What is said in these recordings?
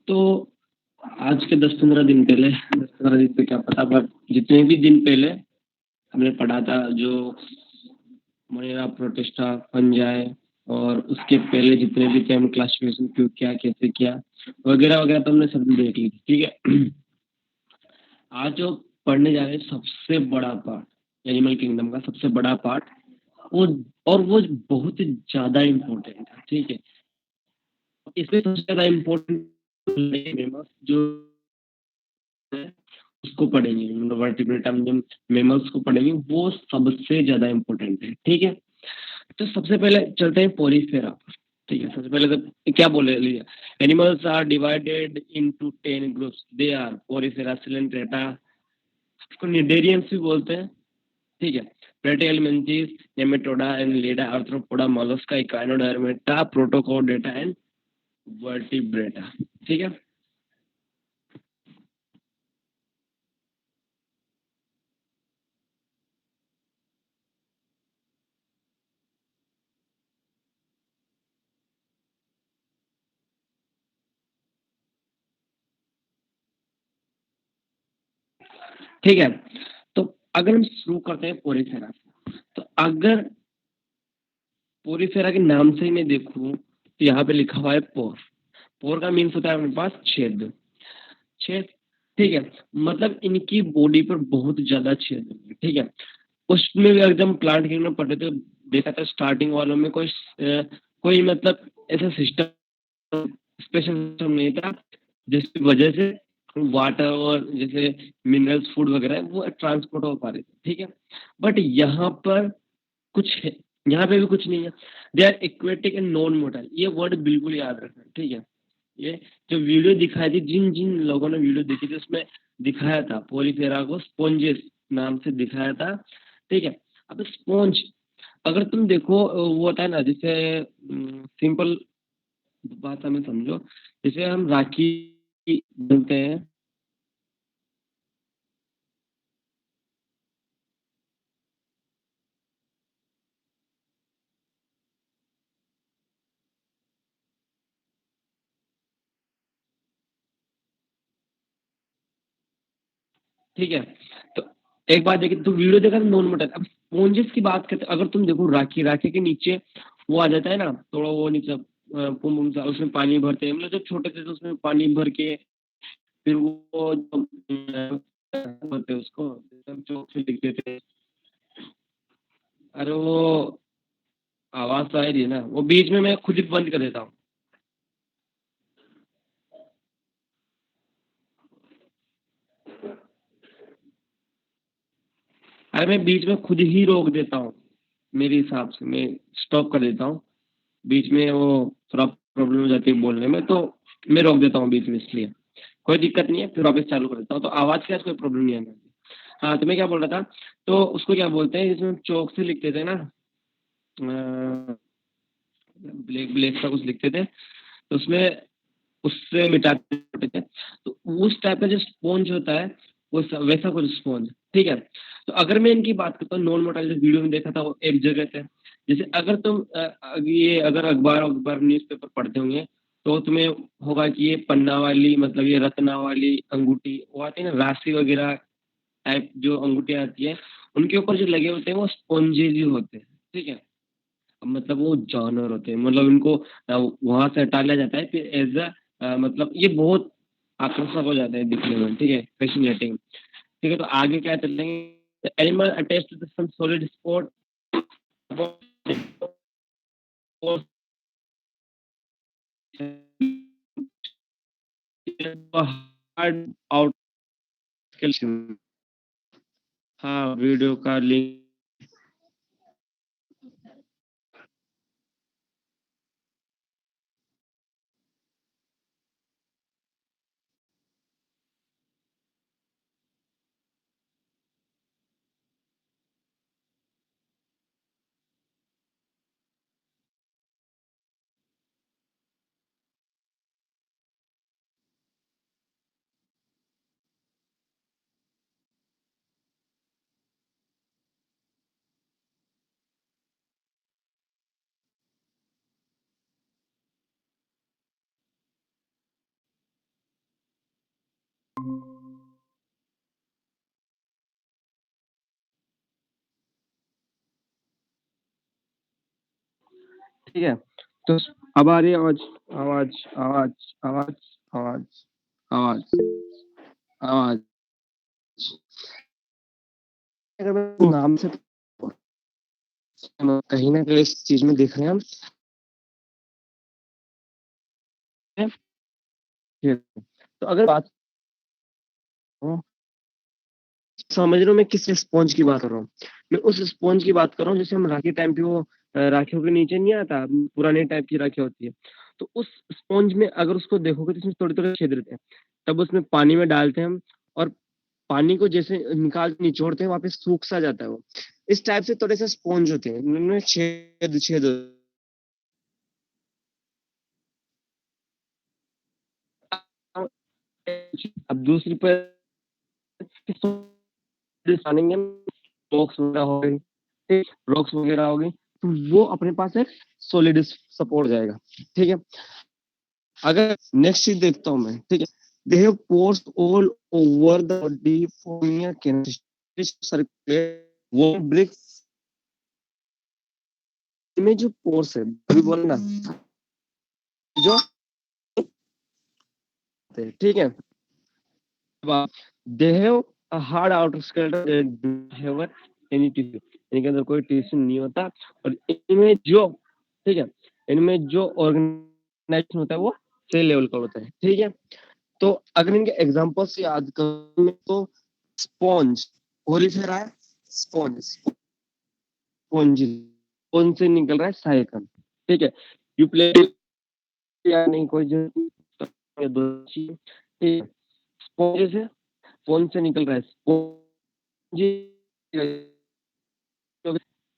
तो आज के 10-15 दिन पहले 10-15 दिन पे क्या पता, बट जितने भी दिन पहले हमने पढ़ा था जो मोरेरा प्रोटेस्टा फंजाई, और उसके पहले जितने भी थे हम क्लासिफिकेशन क्यों किया, कैसे किया, वगैरह वगैरह तो हमने सब देख ली थी। ठीक है। आज जो पढ़ने जा रहे हैं सबसे बड़ा पार्ट, एनिमल किंगडम का सबसे बड़ा पार्ट, वो और वो बहुत ही ज्यादा इम्पोर्टेंट है। ठीक है। इसमें सबसे ज्यादा इम्पोर्टेंट जो है उसको पढ़ेंगे, मतलब वर्टिब्रेट हम जो मेमल्स को पढ़ेंगे वो सबसे ज्यादा इम्पोर्टेंट है। ठीक है। तो सबसे पहले चलते हैं पोरीफेरा पर। ठीक है। सबसे पहले तो क्या बोले लिया, animals are divided into 10 groups, they are Porifera, Coelenterata, इसको निडेरियंस भी बोलते हैं। ठीक है। Platyhelminthes, Nematoda, Annelida, Arthropoda, Mollusca, Echinodermata, Protochordata and Vertebrata. ठीक है। ठीक है। तो अगर हम शुरू करते हैं पोरीफेरा से, तो अगर पोरीफेरा के नाम से ही मैं देखूं तो यहाँ पे लिखा हुआ है पोर। पोर का मीन्स होता है अपने पास छेद। छेद। ठीक है। मतलब इनकी बॉडी पर बहुत ज्यादा छेद है। ठीक है। उसमें भी एकदम प्लांट किंगडम पढ़े थे, देखा था स्टार्टिंग वालों में कोई मतलब ऐसा सिस्टम, स्पेशल सिस्टम नहीं था, जिसकी वजह से वाटर और जैसे मिनरल्स फूड वगैरह है, वो ट्रांसपोर्ट हो पा रहे थे। ठीक है। बट यहाँ पर कुछ है, यहाँ पे भी कुछ नहीं है। They are aquatic and non motile, ये वर्ड बिल्कुल याद रखना। ठीक है। ये जो वीडियो दिखाई थी, जिन जिन लोगों ने वीडियो देखी थी उसमें दिखाया था पोलीफेरा को स्पोंजेस नाम से दिखाया था। ठीक है। अब स्पोंज, अगर तुम देखो वो होता है ना, जैसे सिंपल बात हमें समझो, जैसे हम राखी बनते हैं। ठीक है। तो एक बात देखिए, तो वीडियो देखा नॉन मटन, अब स्पॉन्जेस की बात करते, अगर तुम देखो राखी, राखी के नीचे वो आ जाता है ना थोड़ा, वो नीचे पुम पुम सा, उसमें पानी भरते हैं। हम लोग जब छोटे थे तो उसमें पानी भर के फिर वो जो, बोलते हैं उसको, हम चौक से लिखते थे। अरे वो आवाज तो आ रही है ना, वो बीच में मैं खुद ही बंद कर देता हूँ। अरे मैं बीच में खुद ही रोक देता हूँ, मेरे हिसाब से मैं स्टॉप कर देता हूँ। बीच में वो थोड़ा प्रॉब्लम हो जाती है बोलने में, तो मैं रोक देता हूँ बीच में, इसलिए कोई दिक्कत नहीं है, फिर वापस चालू कर देता हूँ, तो आवाज की आज कोई प्रॉब्लम नहीं है। हाँ, तो मैं क्या बोल रहा था, तो उसको क्या बोलते हैं, जिसमें चौक से लिखते थे ना, ब्लैक ब्लैक सा कुछ लिखते थे, तो उसमें उससे मिटाते थे, तो उस टाइप का जो स्पॉन्ज होता है वो वैसा कुछ स्पॉन्ज। ठीक है। तो अगर मैं इनकी बात करता हूँ, नॉन मोटाइल जो वीडियो में देखा था वो एक जगह थे। जैसे अगर तुम ये अगर अखबार अखबार न्यूज़पेपर पढ़ते होंगे, तो तुम्हें होगा कि ये पन्ना वाली, मतलब ये रत्ना वाली अंगूठी वो आती है ना, राशि वगैरह टाइप जो अंगूठियां आती है, उनके ऊपर जो लगे होते हैं वो स्पॉन्जेज ही होते हैं। ठीक है। अब मतलब वो जानवर होते हैं, मतलब उनको वहां से हटा लिया जाता है, फिर एज अ मतलब ये बहुत आकर्षक हो जाते हैं दिखने में। ठीक है, फैसिनेटिंग। ठीक है। तो आगे क्या चलेंगे, animal attach to some solid spot, hard out. हाँ, वीडियो का लिंक। ठीक है, तो अब आ रही है आवाज, आवाज, आवाज, आवाज, आवाज, आवाज, आवाज। अगर मैं नाम से कहीं ना कहीं इस चीज में देख रहे हैं हम, तो अगर बात करूं, समझ रहे हो मैं किस स्पॉन्ज की बात कर रहा हूँ? मैं उस स्पॉन्ज की बात कर रहा हूँ जैसे हम राखी टाइम पे वो राखियों के नीचे नहीं आता, पुराने टाइप की राखी होती है, तो उस स्पॉन्ज में अगर उसको देखोगे तो इसमें थोड़े थोड़े छेद रहते हैं, तब उसमें पानी में डालते हैं हम, और पानी को जैसे निकाल के निचोड़ते हैं वापस सूख सा जाता है वो। इस टाइप से थोड़े से स्पॉन्ज होते हैं, उनमें छेद छेद अब दूसरी पर आनेंगे, रॉक्स वगैरह हो गई, रॉक्स वगैरह हो गई, तो वो अपने पास एक सॉलिड सपोर्ट जाएगा। ठीक है, अगर नेक्स्ट चीज देखता हूँ मैं, ठीक है, they have pores all over the body forming can circulate वो ब्रिक्स में जो पोर्स है, अभी बोला ना, जो ठीक है, they have a hard outer skeleton have any tissue, इनके अंदर कोई टिश्यू नहीं होता, और इनमें जो, ठीक है, इनमें जो ऑर्गेनाइजेशन होता है वो सेल लेवल का होता है। ठीक है, तो अगर इनके एग्जांपल से याद करूं तो स्पॉन्ज, ओरिफेरा है, स्पॉन्ज, स्पॉन्ज, स्पॉन्ज से निकल रहा है साइकन। ठीक है, यू प्ले या नहीं कोई जो ठीक है, स्पॉन्ज से, स्पॉन्ज से निकल रहा है स्पॉन्ज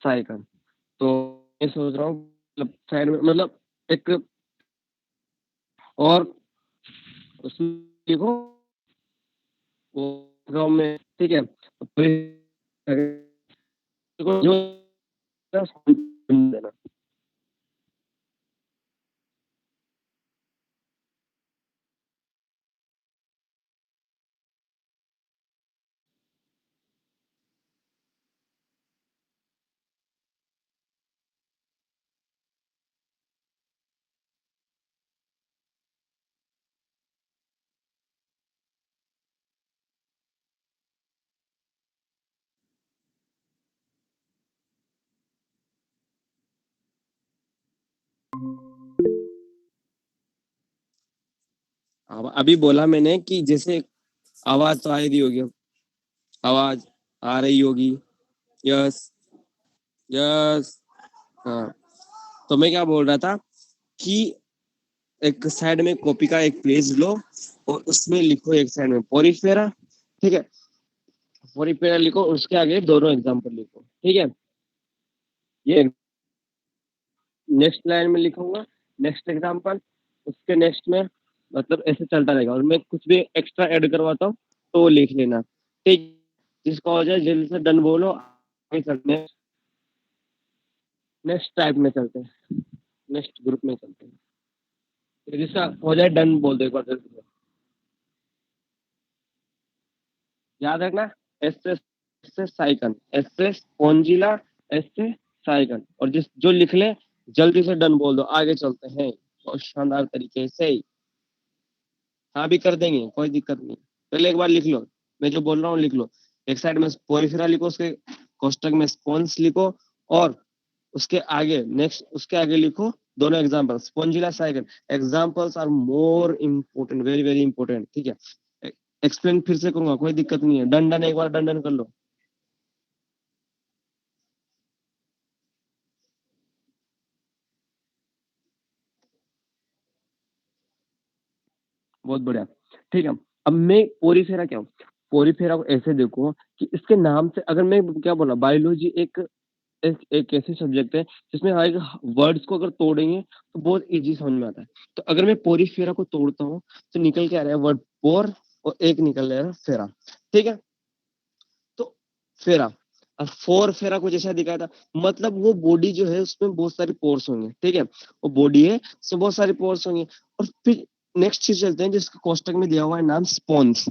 साइकन। तो मैं सोच रहा हूँ मतलब साइड में मतलब एक और उसमें देखो वो गाँव में, ठीक है, जो देना। अब अभी बोला मैंने कि जैसे आवाज तो आ रही होगी, आवाज आ रही होगी, यस, यस, हाँ, तो मैं क्या बोल रहा था कि एक साइड में कॉपी का एक पेज लो और उसमें लिखो एक साइड में पोरिफेरा, ठीक है, पोरिफेरा लिखो, उसके आगे दोनों एग्जांपल लिखो। ठीक है, ये नेक्स्ट लाइन में लिखूंगा, नेक्स्ट एग्जांपल, उसके नेक्स्ट में, मतलब ऐसे चलता रहेगा, और मैं कुछ भी एक्स्ट्रा ऐड करवाता हूँ तो वो लिख लेना। ठीक, जिसका हो जाए जल्दी से डन बोलो, आगे चलते हैं, नेक्स्ट टाइप में चलते हैं, नेक्स्ट ग्रुप में चलते हैं, तो जिसका हो जाए डन बोल दो एक बार जल्दी से। याद रखना, एस से साइकन, एस से स्पॉन्जिला, एस से साइकन, और जिस जो लिख ले जल्दी से डन बोल दो, आगे चलते हैं बहुत शानदार तरीके से। हाँ भी कर देंगे, कोई दिक्कत नहीं, पहले एक बार लिख लो, मैं जो बोल रहा हूँ लिख लो, एक साइड में पोरिफेरा लिखो, उसके कोष्टक में स्पॉन्स लिखो, और उसके आगे नेक्स्ट, उसके आगे लिखो दोनों example, Spongilla Sycon. Examples are more important, very very important. ठीक है, एक्सप्लेन फिर से करूंगा, कोई दिक्कत नहीं है, डन डन एक बार डन डन कर लो। बहुत बढ़िया। ठीक है, अब मैं पोरीफेरा क्या हूँ, पोरीफेरा को ऐसे देखो कि इसके नाम से, अगर मैं क्या बोला, बायोलॉजी एक ऐसी सब्जेक्ट है जिसमें हर एक वर्ड्स को अगर तोड़ेंगे तो बहुत इजी समझ में आता है। तो अगर मैं पोरीफेरा को तोड़ता हूँ तो निकल के आ रहा है वर्ड पोर, और एक निकल रहा है फेरा। ठीक है, तो फेरा, अब फोर फेरा को जैसा दिखाया था, मतलब वो बॉडी जो है उसमें बहुत सारी पोर्स होंगे। ठीक है, वो बॉडी है, उसमें बहुत सारे पोर्स होंगे, और फिर नेक्स्ट चीज चलते हैं जिसका कोष्टक में दिया हुआ है नाम स्पॉन्स।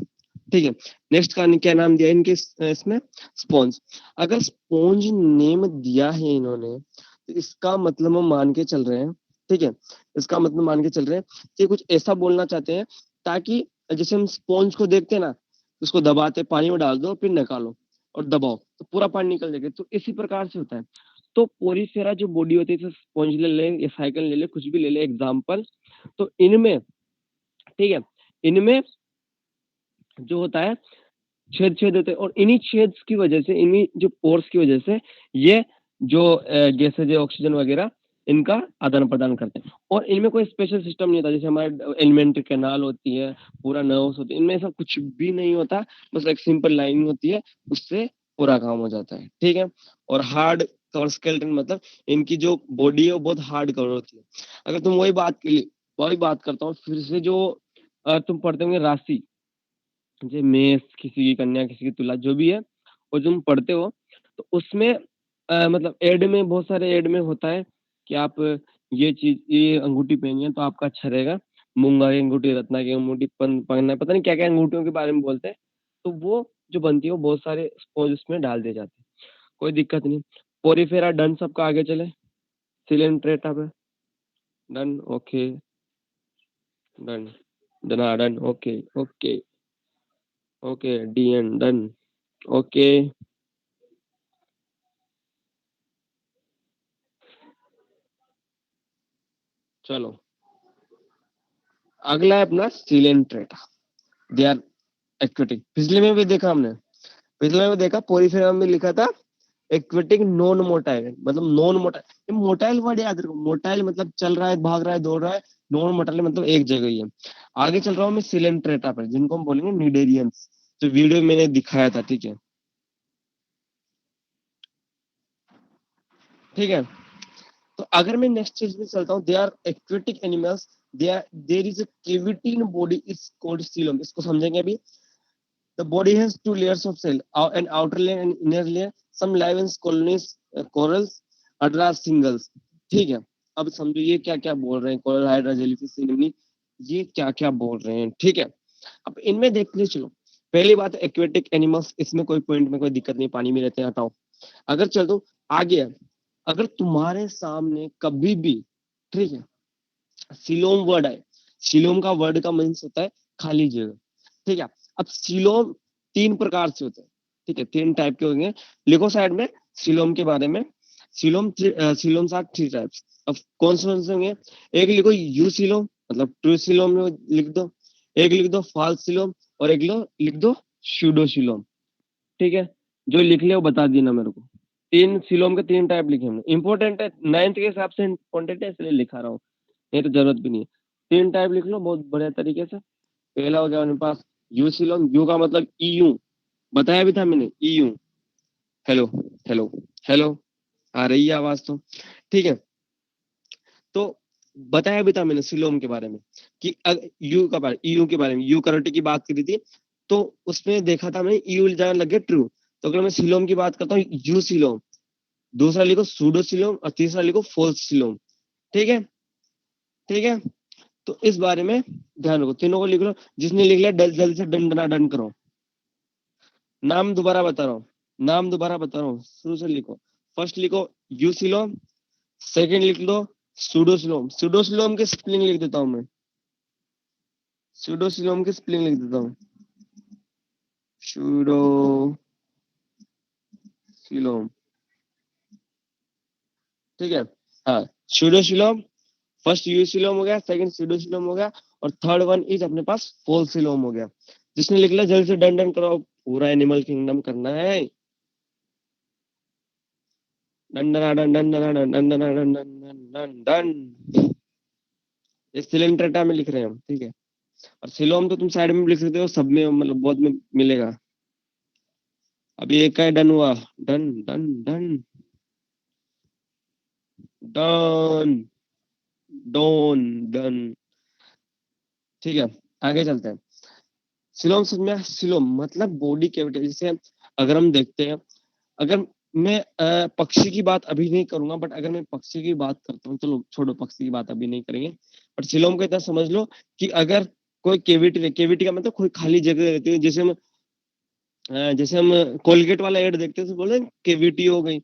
ठीक है। नेक्स्ट का क्या नाम दिया इनके इसमें, स्पॉन्ज। अगर स्पॉन्ज नेम दिया है इन्होंने तो इसका मतलब हम मान के चल रहे हैं, ठीक है, इसका मतलब मान के चल रहे हैं कि कुछ ऐसा बोलना चाहते हैं ताकि जैसे हम स्पॉन्ज को देखते हैं ना, उसको दबाते पानी में डाल दो फिर निकालो और दबाओ तो पूरा पानी निकल जाएगा, तो इसी प्रकार से होता है। तो पोरीफेरा जो बॉडी होती है, स्पॉन्ज ले ले या साइकिल ले ले, कुछ भी ले ले एग्जाम्पल, तो इनमें, ठीक है, इनमें जो होता है छेद छेद होते हैं और इन्हीं छेद की वजह से, इन्हीं जो पोर्स की वजह से ये जो गैसेज है ऑक्सीजन वगैरह इनका आदान प्रदान करते हैं। और इनमें कोई स्पेशल सिस्टम नहीं होता, जैसे हमारे एलिमेंट्री कैनाल होती है, पूरा नर्व्स होती है, इनमें ऐसा कुछ भी नहीं होता, बस एक सिंपल लाइन होती है, उससे पूरा काम हो जाता है, ठीक है। और हार्ड कवर स्केलेटन मतलब इनकी जो बॉडी है वो बहुत हार्ड कवर होती है। अगर तुम वही बात करता हूँ फिर से, जो तुम पढ़ते होंगे राशि, जैसे मेष, किसी की कन्या, किसी की तुला, जो भी है, और तुम पढ़ते हो तो उसमें मतलब एड में, बहुत सारे एड में होता है कि आप ये चीज, ये अंगूठी पहनिए तो आपका अच्छा रहेगा, मूंगा की अंगूठी, रत्ना की अंगूठी पहनना है, पता नहीं क्या क्या अंगूठियों के बारे में बोलते हैं। तो वो जो बनती है वो बहुत सारे स्पॉन्ज उसमें डाल दिए जाते हैं, कोई दिक्कत नहीं। पोरीफेरा डन, सबका आगे चले। सिलेंट्रेटा पे done, okay, done, done, okay okay okay, D N done, okay. चलो अगला है अपना सिलेंट्रेटा। They are aquatic. पिछले में भी देखा हमने, पिछले में देखा पोरीफेरा में लिखा था एक्वेटिक नॉन मोटाइल, मतलब नॉन मोटाइल, मोटाइल वर्ड याद रखो, मोटाइल मतलब चल रहा है, भाग रहा है, दौड़ रहा है, नॉन मोटाइल मतलब एक जगह ही है। आगे चल रहा हूँ मैं सिलेंट्रेटा पर, जिनको हम बोलेंगे निडेरियंस, जो वीडियो मैंने दिखाया था, ठीक है, ठीक है। तो अगर मैं नेक्स्ट चीज में चलता हूँ, they are aquatic animals, they are, there is a cavity in body is called coelom, इसको समझेंगे अभी। The body has two layers of cell, an outer layer and inner layer. Some live in colonies, corals, other are singles. ठीक है। अब समझो ये क्या क्या बोल रहे हैं, कोरल, हाइड्रा, जेलीफिश, सिनेमनी, ये क्या क्या बोल रहे हैं, ठीक है। अब इनमें देखते चलो। पहली बात एक्वेटिक एनिमल्स, इसमें कोई पॉइंट में कोई दिक्कत नहीं, पानी में रहते हैं, हटाओ। अगर चल दो आगे, अगर तुम्हारे सामने कभी भी, ठीक है, सिलोम वर्ड है, सिलोम का वर्ड का मीन्स होता है खाली जगह, ठीक है। अब सिलोम तीन प्रकार से होते हैं, ठीक है, तीन टाइप के होंगे। लिखो साइड में सिलोम के बारे में। Coeloms are three types. अब कौन से होंगे, एक लिखो यू सिलोम, मतलब ट्रू सिलोम में लिख दो, एक लिख दो फॉल्स सिलोम, और एक लिख दो सूडो सिलोम, ठीक है। जो लिख ले वो बता देना मेरे को। तीन सिलोम के तीन टाइप लिखे हमने, इंपॉर्टेंट है, नाइन्थ के हिसाब से इंपॉर्टेंट है, इसलिए लिखा रहा हूँ, नहीं तो जरूरत भी नहीं है। तीन टाइप लिख लो बहुत बढ़िया तरीके से। पहला हो गया मेरे पास यू सिलोम, यू का मतलब ईयू, बताया भी था मैंने, ईयू। हेलो, हेलो, हेलो, आ रही है आवाज तो, ठीक है। तो बताया भी था मैंने सिलोम के बारे में कि यू का बारे, ईयू के बारे में, यू करोटी की बात करी थी, तो उसमें देखा था मैंने ईयू जाने लग गया ट्रू। तो अगर मैं सिलोम की बात करता हूँ, यू सिलोम, दूसरा लिखो सूडो सिलोम, और तीसरा लिखो फोल्स सिलोम, ठीक है, ठीक है। तो इस बारे में ध्यान रखो, तीनों को लिख लो, जिसने लिख लिया जल्द जल्द से डंडना डन करो। नाम दोबारा बता रहा हूँ, नाम दोबारा बता रहा हूँ, शुरू से लिखो। फर्स्ट लिखो यूसिलोम, सेकंड लिख लो सूडोसिलोम, सूडोसिलोम के स्पेलिंग लिख देता हूँ मैं, सूडोसिलोम के स्पेलिंग लिख देता हूँ, सूडोसिलोम, ठीक है। हाँ, सूडोसिलोम, फर्स्ट यूसिलोम हो गया, सेकंड सूडोसिलोम हो गया, और थर्ड वन इज अपने पास फोल्सिलोम हो गया। जिसने लिख लिया जल्द से डन डन करो, पूरा एनिमल किंगडम करना है। Done done done done done done done done done done done done. इस सिलेंडर में लिख रहे हैं हम, ठीक है। और सिलोम तो तुम साइड में भी लिख सकते हो, सब में मतलब बहुत में मिलेगा। अभी एक का ही डन हुआ, done done done done done done, ठीक है। आगे चलते हैं। सिलोम समझ में, सिलोम मतलब बॉडी कैविटी। जैसे अगर हम देखते हैं, अगर मैं पक्षी की बात अभी नहीं करूंगा, बट अगर मैं पक्षी की बात करता हूँ, चलो छोड़ो पक्षी की बात अभी नहीं करेंगे, बट सिलोम को इतना समझ लो कि अगर कोई केविटी, केविटी का मतलब कोई खाली जगह रहती है, जैसे हम कोलगेट वाला एड देखते हैं तो बोलते हैं केविटी हो गई,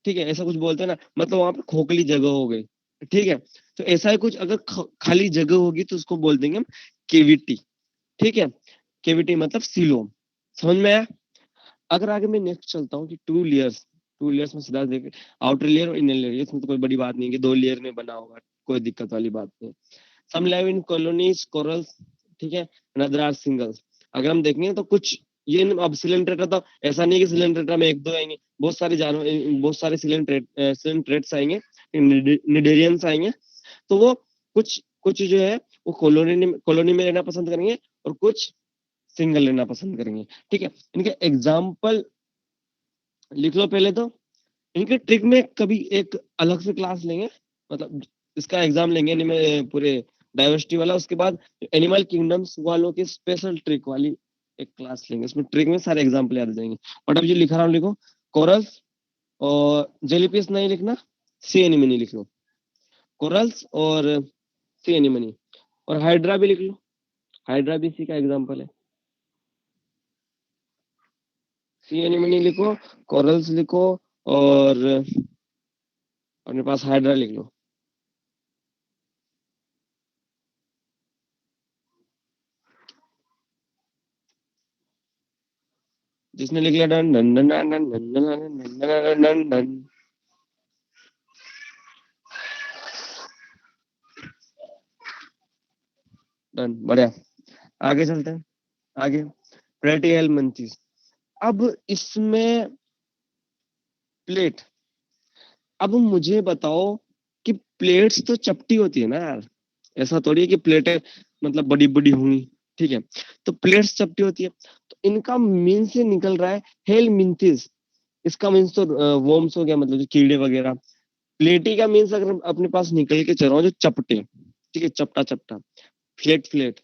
ठीक है, ऐसा कुछ बोलते हैं ना, मतलब वहां पे खोखली जगह हो गई, ठीक है। तो ऐसा ही कुछ अगर खाली जगह होगी तो उसको बोल देंगे हम केविटी, ठीक है। केविटी मतलब सीलोम, समझ में आया। अगर आगे मैं नेक्स्ट चलता हूँ कि टू लेयर्स में सीधा देख, आउटर लेयर और इनर लेयर, इसमें तो कोई बड़ी बात नहीं है कि 2 लेयर में बना होगा, कोई दिक्कत वाली बात नहीं। सम लिव इन कॉलोनीज कोरल्स, ठीक है, अनदर आर सिंगल्स। अगर हम देखेंगे तो कुछ ये अब सिलेंट्रेटा तो ऐसा नहीं है कि सिलेंट्रेटा में एक दो आएंगे, बहुत सारे जानवर, बहुत सारे सिलेंट्रेट्स आएंगे, निडेरियंस आएंगे। तो वो कुछ कुछ जो है वो कॉलोनी में रहना पसंद करेंगे और कुछ सिंगल रहना पसंद करेंगे, ठीक है। इनके एग्जाम्पल लिख लो पहले तो। इनके ट्रिक में कभी एक अलग से क्लास लेंगे, मतलब इसका एग्जाम लेंगे नहीं में पूरे डाइवर्सिटी वाला, उसके बाद एनिमल किंगडम्स वालों की स्पेशल ट्रिक वाली एक क्लास लेंगे, उसमें ट्रिक में सारे एग्जाम्पल याद आ जाएंगे। बट अब जो लिखा रहा हूँ लिखो, कोरल्स और जेलीफिश नहीं लिखना, सी एनिमनी लिख लो, कोरल्स और सी एनिमनी। और हाइड्रा भी लिख लो, हाइड्रा भी सी का एग्जाम्पल है। सी एनिमनी लिखो, कोरल्स लिखो, और अपने पास हाइड्रा लिख लो। जिसने लिख लिया done done done done done done done done done done. Done, बढ़िया। आगे चलते हैं, आगे प्लेटिहेल्मिन्थेस। अब इसमें प्लेट, अब मुझे बताओ कि प्लेट्स तो चपटी होती है ना यार, ऐसा थोड़ी है कि प्लेटें मतलब बड़ी बड़ी हुई, ठीक है। तो प्लेट्स चपटी होती है, तो इनका मीन से निकल रहा है हेलमिन्थिस। इसका मीन्स तो वर्म्स हो गया, मतलब जो कीड़े वगैरह। प्लेटी का मीन्स अगर अपने पास निकल के चल रहा हूँ जो चपटे, ठीक है, चपटा चपटा, फ्लेट फ्लेट।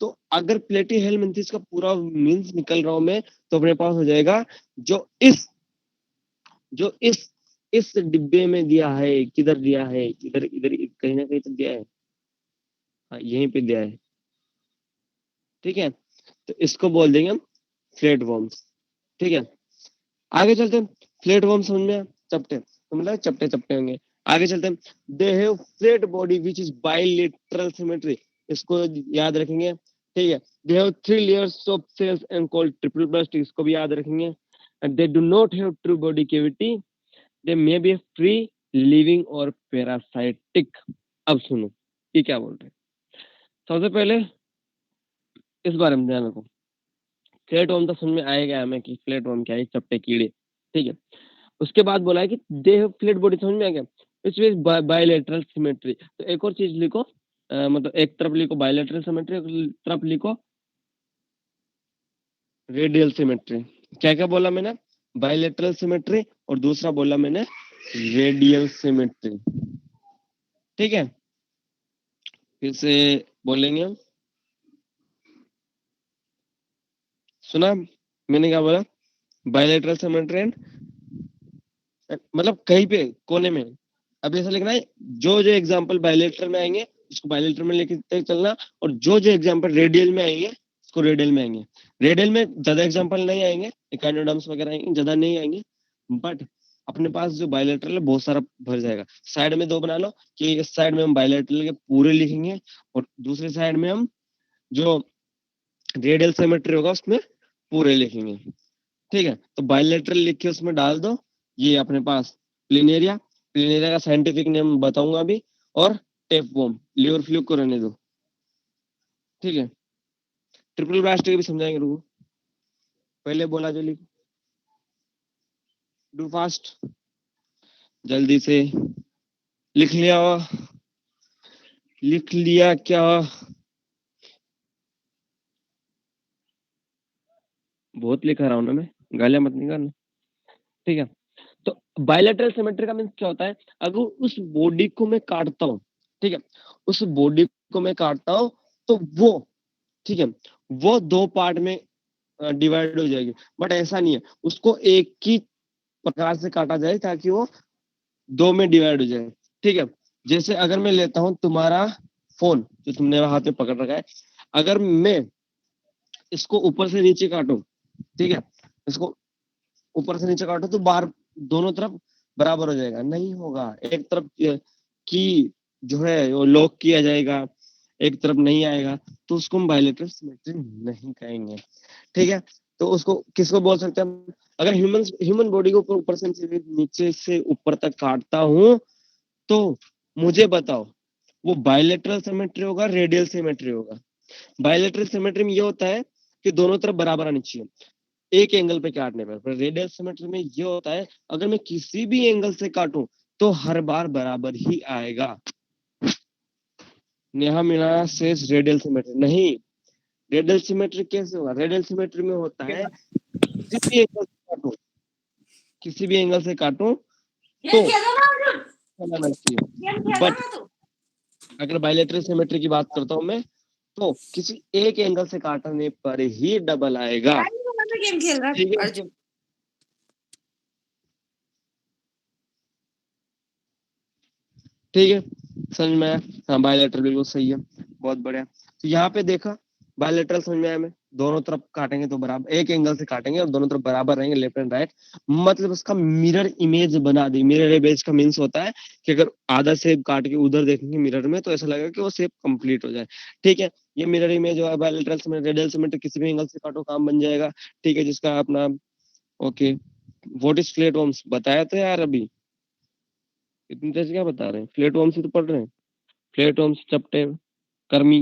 तो अगर प्लेटी हेलमिन्थिस का पूरा मीन्स निकल रहा हूं मैं, तो अपने पास हो जाएगा जो इस डिब्बे में दिया है, किधर दिया है, इधर इधर कहीं ना कहीं तो दिया है, हाँ यहीं पे दिया है, ठीक है। तो इसको बोल देंगे हम फ्लेट वर्म्स, ठीक है। आगे चलते हैं, फ्लेट वर्म समझ में आया? चपटे तो मतलब चपटे चपटे होंगे। आगे चलते हैं, they have flat body which is bilateral symmetry, इसको याद रखेंगे, ठीक है। They have 3 layers of cells and called triple breast, इसको भी याद रखेंगे। And they do not have true body cavity, they may be free living और पैरासाइटिक। अब सुनो ये क्या बोल रहे हैं। सबसे पहले इस बारे में ध्यान रखो, फ्लैट वर्म तो समझ में आएगा हमें कि फ्लैट वर्म क्या है, चपटे कीड़े, ठीक है। उसके बाद बोला है कि दे हैव फ्लैट बॉडी, समझ में आ गया। It's means bilateral symmetry. तो एक और चीज लिखो, मतलब एक तरफ लिखो बायलैटरल सिमेट्री, एक तरफ लिखो रेडियल सिमेट्री। क्या क्या बोला मैंने, बायलैटरल सिमेट्री और दूसरा बोला मैंने रेडियल सिमेट्री, ठीक है। फिर से बोलेंगे हम, सुना मैंने क्या बोला, बायलैटरल सिमेट्री एंड, मतलब कहीं पे कोने में। अब ऐसा लिखना है, जो जो एग्जांपल बायलैटरल में आएंगे उसको बायलैटरल में लेके चलना, और जो जो एग्जांपल रेडियल में आएंगे उसको रेडियल में आएंगे। रेडियल में ज्यादा एग्जांपल नहीं आएंगे, इकाइनोडर्म्स वगैरह आएंगे, ज्यादा नहीं आएंगे, बट अपने पास जो बायलैटरल है बहुत सारा भर जाएगा। साइड में 2 बना लो कि इस साइड में हम बायलैटरल के पूरे लिखेंगे, और दूसरे साइड में हम जो रेडियल सिमेट्री होगा उसमें पूरे लिखेंगे, ठीक है। तो बायलैटरल लिख के उसमें डाल दो, ये अपने पास प्लिनेरिया, प्लिनेरिया का साइंटिफिक नेम बताऊंगा अभी, और टेपवर्म, लिवर फ्लूक को रहने दो, ठीक है। ट्रिपल ब्लास्ट भी समझाएंगे, रुको पहले बोला जो लिख, डू फास्ट, जल्दी से। लिख लिया, लिख लिया क्या, बहुत लिखा रहा हूं ना मैं, गालियां मत निकालना, ठीक है। तो बायलैटरल सिमेट्री का मीन्स क्या होता है, अगर उस बॉडी को मैं काटता हूँ, ठीक है, उस बॉडी को मैं काटता हूँ, तो वो, ठीक है, वो 2 पार्ट में डिवाइड हो जाएगी। बट ऐसा नहीं है, उसको एक ही प्रकार से काटा जाए ताकि वो 2 में डिवाइड हो जाए, ठीक है। जैसे अगर मैं लेता हूं तुम्हारा फोन जो तुमने हाथ में पकड़ रखा है, अगर मैं इसको ऊपर से नीचे काटूं, ठीक है, इसको ऊपर से नीचे काटो तो बाहर दोनों तरफ बराबर हो जाएगा, नहीं होगा। एक तरफ की जो है वो लॉक किया जाएगा, एक तरफ नहीं आएगा, तो उसको हम बायलेटरल सिमेट्री नहीं कहेंगे। ठीक है, तो उसको किसको बोल सकते हैं हम? अगर ह्यूमन ह्यूमन बॉडी को ऊपर से नीचे से ऊपर तक काटता हूं, तो मुझे बताओ वो बायलेटरल सिमेट्री होगा, रेडियल सिमेट्री होगा? बायलेटरल सिमेट्री में ये होता है कि दोनों तरफ बराबर आनी चाहिए एक एंगल पे काटने पर रेडियल सिमेट्री में ये होता है अगर मैं किसी भी एंगल से काटूं तो हर बार बराबर ही आएगा। नेहा मीना से रेडियल सिमेट्री नहीं, रेडियल सिमेट्री कैसे होगा? रेडियल सिमेट्री में होता है किसी भी एंगल से काटूं, किसी भी एंगल से काटूं तो चलाना चाहिए। बट अगर बायलेटरल सिमेट्री की बात करता हूं मैं, तो किसी एक एंगल से काटने पर ही डबल आएगा। गेम खेल रहा ठीक है, अर्जुन। ठीक है, समझ में आया? हाँ, बायलेटरल बिल्कुल सही है, बहुत बढ़िया। तो यहाँ पे देखा बायलेटरल समझ में आया? में दोनों तरफ काटेंगे तो बराबर, एक एंगल से काटेंगे और दोनों तरफ बराबर रहेंगे, लेफ्ट एंड राइट, मतलब उसका मिरर इमेज बना दी। मिरर इमेज का मीन्स होता है कि अगर आधा सेब काट के उधर देखेंगे मिरर में तो ऐसा लगेगा कि वो सेब कंप्लीट हो जाए। ठीक है, ये मिरर इमेज है बायलेटरल सिमेट्री। रेडियल सिमेट्री किसी भी एंगल से काटो काम बन जाएगा। ठीक है, जिसका अपना okay. What is flat worms बताया तो यार अभी, इतनी तेज क्या बता रहे हैं? फ्लैट वर्म्स ही तो पढ़ रहे हैं। फ्लैट वर्म्स चपटे कर्मी,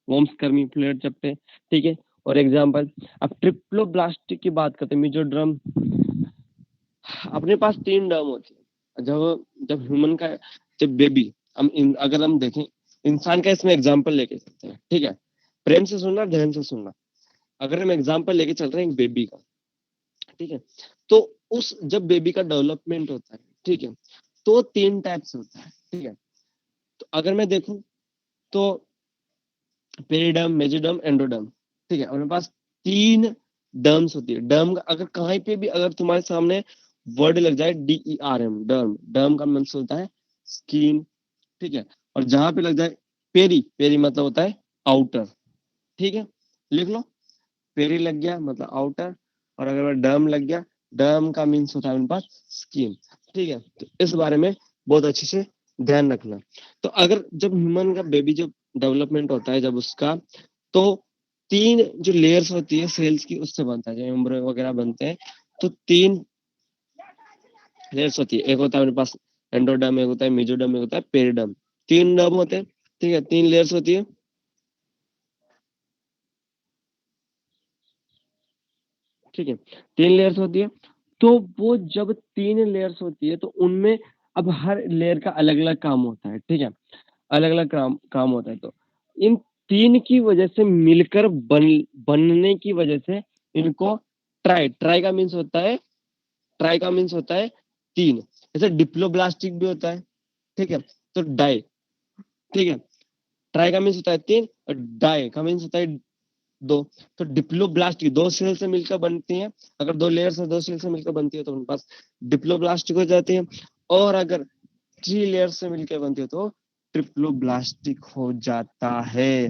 वर्म्स कर्मी, फ्लैट चपटे। ठीक है, और एग्जांपल अब ट्रिप्लोब्लास्ट की बात करते हैं। मेजोड्रम, अपने पास 3 डर्म होते हैं जब जब ह्यूमन का, जब बेबी, अगर हम देखें इंसान का, इसमें एग्जांपल लेके चलते हैं। ठीक है, प्रेम से सुनना, ध्यान से सुनना। अगर हम एग्जांपल लेके चल रहे हैं एक बेबी का, ठीक है, तो उस जब बेबी का डेवलपमेंट होता है, ठीक है, तो 3 टाइप्स होता है। ठीक है, तो अगर मैं देखूं तो पेरिडर्म, मेजोडर्म, एंडोडर्म। ठीक है, अपने पास 3 डर्म्स होती है। डर्म अगर कहीं पे भी अगर तुम्हारे सामने वर्ड लग जाए DERM, डर्म, डर्म का मतलब होता है स्किन। ठीक है, और जहां पे लग जाए पेरी, पेरी मतलब होता है आउटर। ठीक है, लिख लो, पेरी लग गया मतलब आउटर, और अगर डर्म लग गया, डर्म का मीन्स होता है उनके पास स्किन। ठीक है, तो इस बारे में बहुत अच्छे से ध्यान रखना। तो अगर जब ह्यूमन का बेबी जब डेवलपमेंट होता है जब उसका, तो 3 जो लेयर्स होती है सेल्स की उससे बनता है, जो एम्ब्रियो वगैरह बनते हैं, तो 3 लेयर्स होती है। एक होता है मेरे पास एंडोडर्म, एक होता है मेजोडर्म, एक होता है पेरिडर्म। 3 डर्म होते हैं। ठीक है, 3 लेयर्स होती है। ठीक है, 3 लेयर्स होती है। तो वो जब 3 लेयर्स होती है तो उनमें अब हर लेयर का अलग अलग काम होता है। ठीक है, अलग अलग काम होता है। तो इन 3 की वजह से मिलकर बनने की वजह से इनको ट्राई, ट्राई का मीन्स होता है, ट्राई का मीन्स होता है 3। जैसे डिप्लोब्लास्टिक भी होता है। ठीक है, तो डाई। ठीक है, ट्राई का मीन्स होता है 3 और डाई का मीन्स होता है 2। तो डिप्लोब्लास्ट 2 सेल से मिलकर बनती है। अगर 2 लेयर से 2 सेल से मिलकर बनती है तो उनके पास डिप्लोब्लास्टिक हो जाती है। और अगर 3 लेयर से मिलकर बनती है तो ट्रिप्लोब्लास्टिक हो जाता है।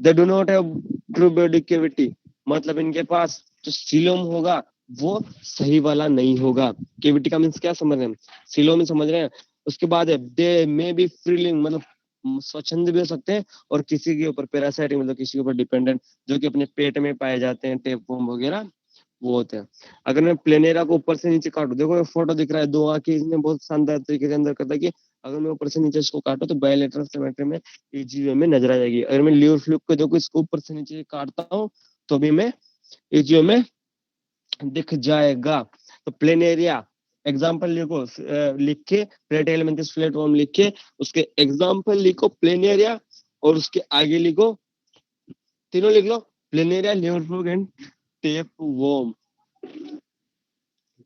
दे do not have true body cavity, मतलब इनके पास जो सीलोम होगा वो सही वाला नहीं होगा। कैविटी का मीन्स क्या समझ रहे हैं? सीलोम ही समझ रहे हैं। उसके बाद है दे मे बी फ्रीलिंग, मतलब स्वच्छंद भी हो सकते हैं, और किसी के ऊपर पैरासाइटिक, मतलब किसी के ऊपर डिपेंडेंट, जो कि अपने पेट में पाए जाते हैं, टेपवर्म वगैरह वो होते हैं। अगर मैं प्लेनेरा को ऊपर से नीचे काटू, देखो फोटो दिख रहा है 2 आंखें, इसने बहुत शानदार तरीके से अंदर करता है कि अगर मैं ऊपर से नीचे इसको काटू तो बायलेटरल सिमेट्री में इजी वे में नजर आ जाएगी। अगर मैं ल्यूर फ्लूक को देखो इसको ऊपर से नीचे काटता हूँ तो भी मैं इजी वे में दिख जाएगा। तो प्लेनेरिया एग्जाम्पल लिखो, लिख के प्लेट एलिमेंटिस प्लेटफॉर्म लिख के उसके एग्जाम्पल लिखो प्लेनेरिया, और उसके आगे लिखो, तीनों लिख लो, Planaria, liver fluke and tapeworm.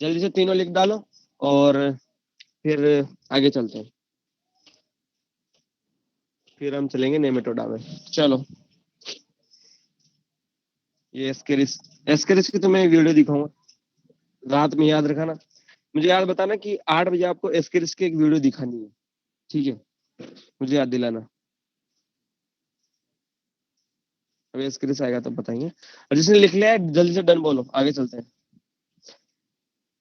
जल्दी से तीनों लिख डालो और फिर आगे चलते हैं। फिर हम चलेंगे नेमेटोडा में। चलो, ये एस्केरिस, एस्केरिस की तो मैं वीडियो दिखाऊंगा, रात में याद रखना। मुझे याद बताना कि 8 बजे आपको एस्केरिस की एक वीडियो दिखानी है। ठीक है, मुझे याद दिलाना। अभी स्क्रीन आएगा तो बताएंगे। और जिसने लिख लिया है जल्दी से डन बोलो, आगे चलते हैं।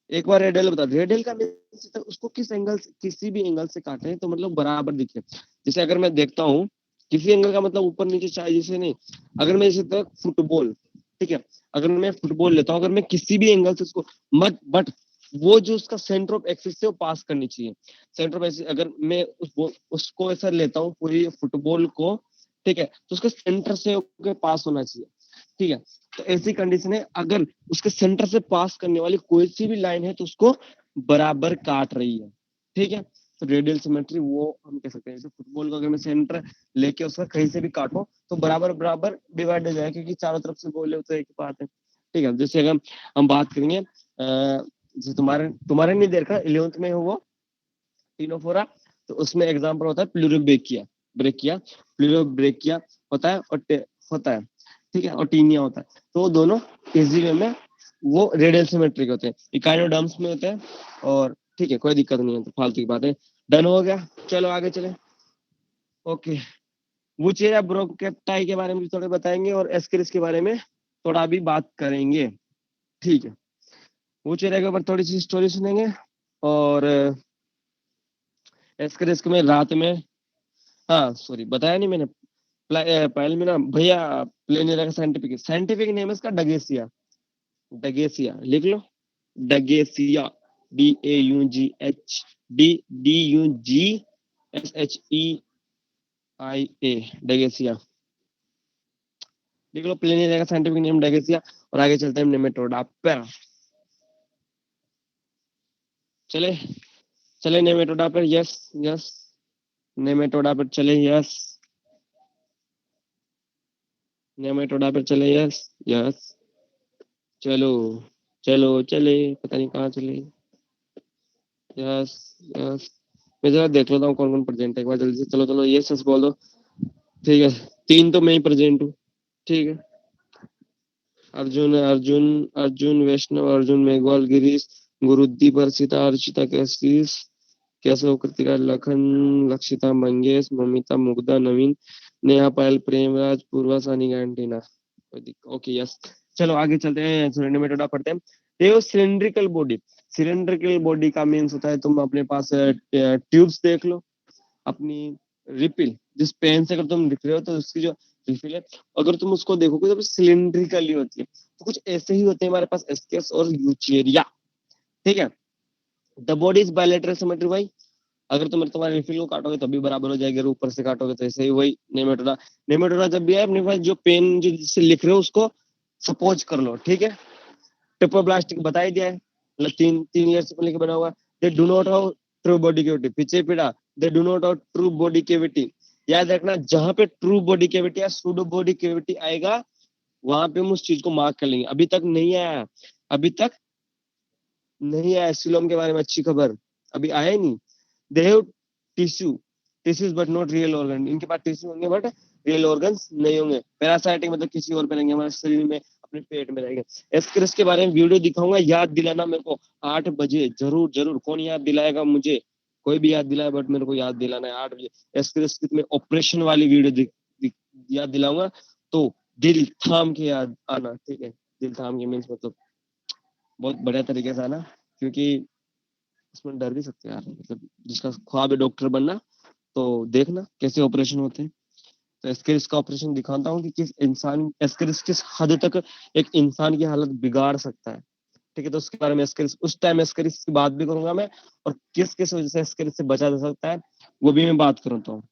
एक बार रेडियल बता, रेडियल का means उसको किस एंगल से, किसी भी एंगल से काटे तो मतलब बराबर दिखे। जैसे अगर मैं देखता हूँ किसी एंगल का मतलब ऊपर नीचे चाहिए जैसे नहीं, अगर मैं जैसे फुटबॉल, ठीक है, अगर मैं फुटबॉल लेता हूँ, अगर मैं किसी भी एंगल से उसको मत बट वो जो उसका सेंटर ऑफ एक्सिस से वो पास करनी चाहिए। सेंटर ऑफ एक्सिस अगर मैं उसको ऐसा लेता हूँ पूरी फुटबॉल को, ठीक है, तो उसके सेंटर से पास होना चाहिए, ठीक है। तो ऐसी कंडीशन है, अगर उसके सेंटर से पास करने वाली कोई सी भी लाइन है तो उसको बराबर काट रही है, ठीक है। तो रेडियल सिमेट्री वो हम कह सकते हैं। जैसे फुटबॉल का अगर मैं सेंटर लेके उसका कहीं से भी काटो तो बराबर बराबर डिवाइड हो जाएगा, क्योंकि चारों तरफ से बोले तो एक ही बात है, ठीक है। जैसे अगर हम बात करेंगे जैसे तुम्हारे तुम्हारे नहीं देखा 11th में हो वो टिनोफोरा, तो उसमें एग्जांपल होता है प्लूरोब्रेकिया, ब्रेकिया, प्लूरोब्रेकिया होता है और होता है, ठीक है, और टीनिया होता है। तो वो दोनों इजी वे में वो रेडियल सिमेट्रिक होते हैं, इकाइनोडर्म्स में होते हैं। और ठीक है, कोई दिक्कत नहीं है, तो फालतू की बात है। डन हो गया, चलो आगे चले। ओके, वुचेरा ब्रोंकाइटाई के बारे में भी थोड़ा बताएंगे और एस्केरिस के बारे में थोड़ा भी बात करेंगे, ठीक है। वुचेरा के ऊपर थोड़ी सी स्टोरी सुनेंगे और एस्केरिस में रात में, हाँ सॉरी बताया नहीं मैंने, पहले में ना भैया, प्लेनियर का साइंटिफिक साइंटिफिक नेम है इसका डगेसिया, डगेसिया लिख लो, डगेसिया, DAUGHDUGSHEIA, डगेसिया लिख लो, प्लेनियर का साइंटिफिक नेम डगेसिया। और आगे चलते हैं नेमेटोडा पर, चले चले नेमेटोडा पर, यस यस, नेमेटोडा पर चले, यस नेमेटोडा पर चले, यस यस, चलो चलो चले, पता नहीं कहाँ चले, यस यस। मैं जरा देख लेता हूँ कौन कौन प्रेजेंट है एक बार जल्दी से, चलो चलो यस यस बोल दो, ठीक है। 3 तो मैं ही प्रेजेंट हूँ, ठीक है। अर्जुन अर्जुन अर्जुन वैष्णव, अर्जुन मेघवाल, गिरीश, गुरुदीप, अर्चिता, अर्चिता, कैसीस, केशव, कृतिका, लखन, लक्षिता, मंगेश, ममिता, मुग्धा, नवीन, नेहा, पायल, प्रेमराज, पूर्वा, सानी, एंटीना। ओके यस, चलो आगे चलते हैं, सिलेंडर पढ़ते हैं। देखो सिलेंड्रिकल बॉडी, सिलेंड्रिकल बॉडी का मीन्स होता है, तुम अपने पास ट्यूब्स देख लो अपनी, रिपिल जिस पेन से अगर तुम लिख रहे हो तो उसकी जो रिफिल है, अगर तुम उसको देखोगे तो सिलिंड्रिकली होती है। तो कुछ ऐसे ही होते हैं हमारे पास एस्केस और यूचेरिया, ठीक है। The body is bilateral symmetry भाई, अगर तुम तुम्हारे रिफिल को काटोगे तब भी बराबर हो जाएगी, अगर ऊपर से काटोगे तो ऐसे ही वही नेमेटोडा। नेमेटोडा जब भी है अपने पास जो पेन जो जिससे लिख रहे हो उसको सपोज कर लो, ठीक है। ट्रिपोब्लास्टिक बता ही दिया है, मतलब तीन तीन ईयर से लेकर बना हुआ। दे do not have true body cavity, पीछे पीड़ा, दे do not have true body cavity. याद रखना, जहां पे ट्रू बॉडी कैविटी या सूडो बॉडी कैविटी आएगा वहां पे हम उस चीज को मार्क कर लेंगे। अभी तक नहीं आया, अभी तक नहीं आया सिलोम के बारे में अच्छी खबर, अभी आया ही नहीं। They have tissue, tissues but not real organ, इनके पास टिश्यू होंगे बट रियल ऑर्गन्स नहीं होंगे। पैरासाइटिक मतलब किसी और पे रहेंगे, हमारे शरीर में अपने पेट में रहेंगे। एस्क्रिस के बारे में वीडियो दिखाऊंगा, याद दिलाना मेरे को 8 बजे, जरूर जरूर। कौन याद दिलाएगा मुझे, कोई भी याद दिलाए बट मेरे को याद दिलाना है 8 बजे। एस्क्रिस में ऑपरेशन वाली वीडियो याद दिलाऊंगा, तो दिल थाम के याद आना, ठीक है। दिल थाम के मीन्स मतलब बहुत बढ़िया तरीके से आना, क्योंकि उसमें डर भी सकते हैं यार, मतलब जिसका ख्वाब है डॉक्टर बनना, तो देखना कैसे ऑपरेशन होते हैं। तो एस्केरिस का ऑपरेशन दिखाता हूँ कि किस इंसान एस्केरिस किस हद तक एक इंसान की हालत बिगाड़ सकता है, ठीक है। तो उसके बारे में एस्केरिस, उस टाइम एस्केरिस की बात भी करूंगा मैं, और किस किस वजह से एस्केरिस से बचा जा सकता है वो भी मैं बात करता हूँ।